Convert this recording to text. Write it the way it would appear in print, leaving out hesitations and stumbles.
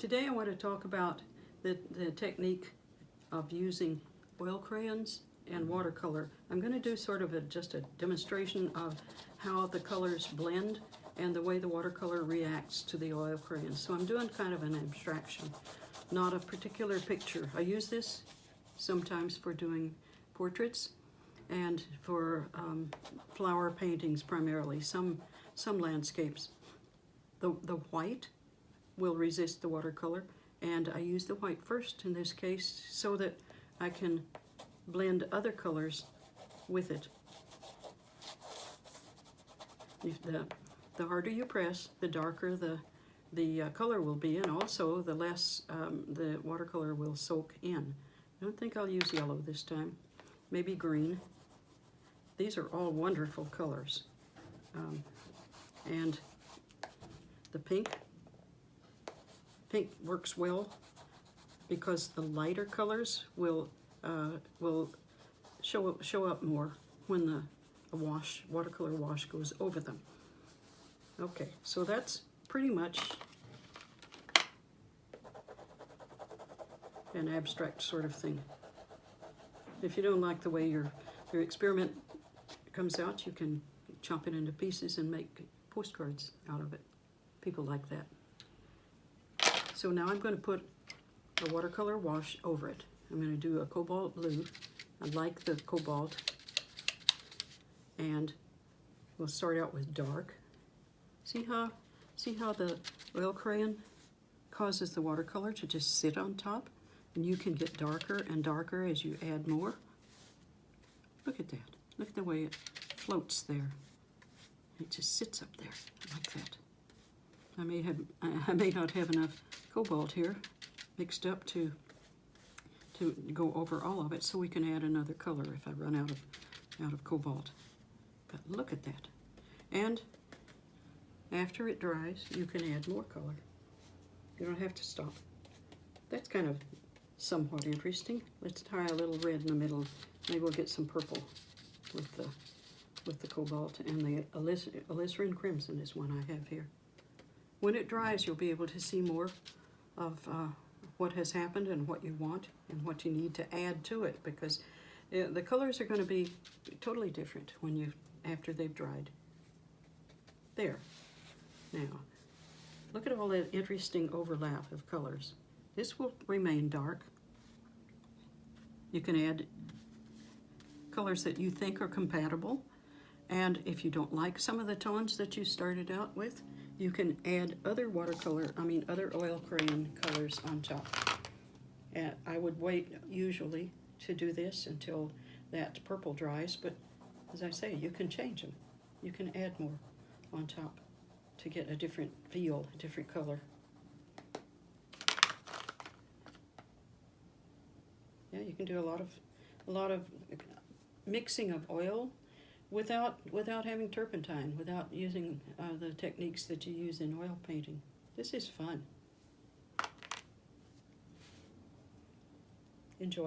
Today I want to talk about the technique of using oil crayons and watercolor. I'm going to do sort of just a demonstration of how the colors blend and the way the watercolor reacts to the oil crayons. So I'm doing kind of an abstraction, not a particular picture. I use this sometimes for doing portraits and for flower paintings primarily, some landscapes. The white will resist the watercolor, and I use the white first in this case so that I can blend other colors with it. If the harder you press, the darker the color will be, and also the less the watercolor will soak in. I don't think I'll use yellow this time, maybe green. These are all wonderful colors. And the pink works well because the lighter colors will show up more when the watercolor wash goes over them. Okay, so that's pretty much an abstract sort of thing. If you don't like the way your experiment comes out, you can chop it into pieces and make postcards out of it. People like that. So now I'm going to put a watercolor wash over it. I'm going to do a cobalt blue. I like the cobalt. And we'll start out with dark. See how the oil crayon causes the watercolor to just sit on top? And you can get darker and darker as you add more. Look at that. Look at the way it floats there. It just sits up there like that. I may not have enough cobalt here mixed up to go over all of it, so we can add another color if I run out of cobalt. But look at that. And after it dries, you can add more color. You don't have to stop. That's kind of somewhat interesting. Let's try a little red in the middle. Maybe we'll get some purple with the cobalt, and the alizarin crimson is one I have here. When it dries, you'll be able to see more of what has happened and what you want and what you need to add to it, because the colors are going to be totally different after they've dried. There. Now, look at all that interesting overlap of colors. This will remain dark. You can add colors that you think are compatible, and if you don't like some of the tones that you started out with, you can add other other oil crayon colors on top. And I would wait usually to do this until that purple dries, but as I say, you can change them. You can add more on top to get a different feel, a different color. Yeah, you can do a lot of mixing of oil without having turpentine, without using the techniques that you use in oil painting. This is fun. Enjoy.